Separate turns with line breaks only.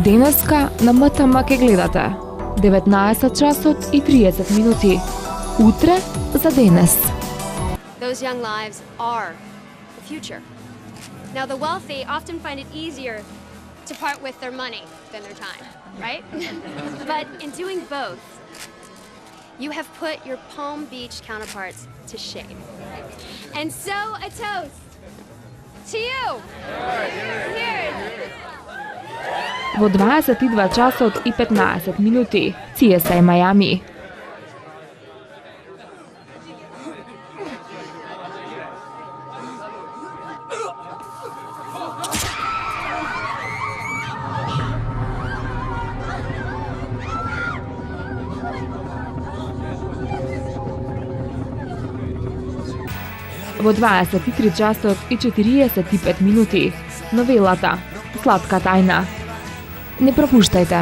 Денеска на МТМ ке гледате 19 часот и 30 минути. Утре за денес.
Those young lives are the future. Now, the wealthy often find it easier to part with their money than their time, right? But in doing both, you have put your Palm Beach counterparts to shame. And so, a toast to you. Cheers.
Во 22 часот и 15 минути. CSI Miami. Во 23 часот и 45 минути. Новелата Сладка тајна. Не пропуштајте.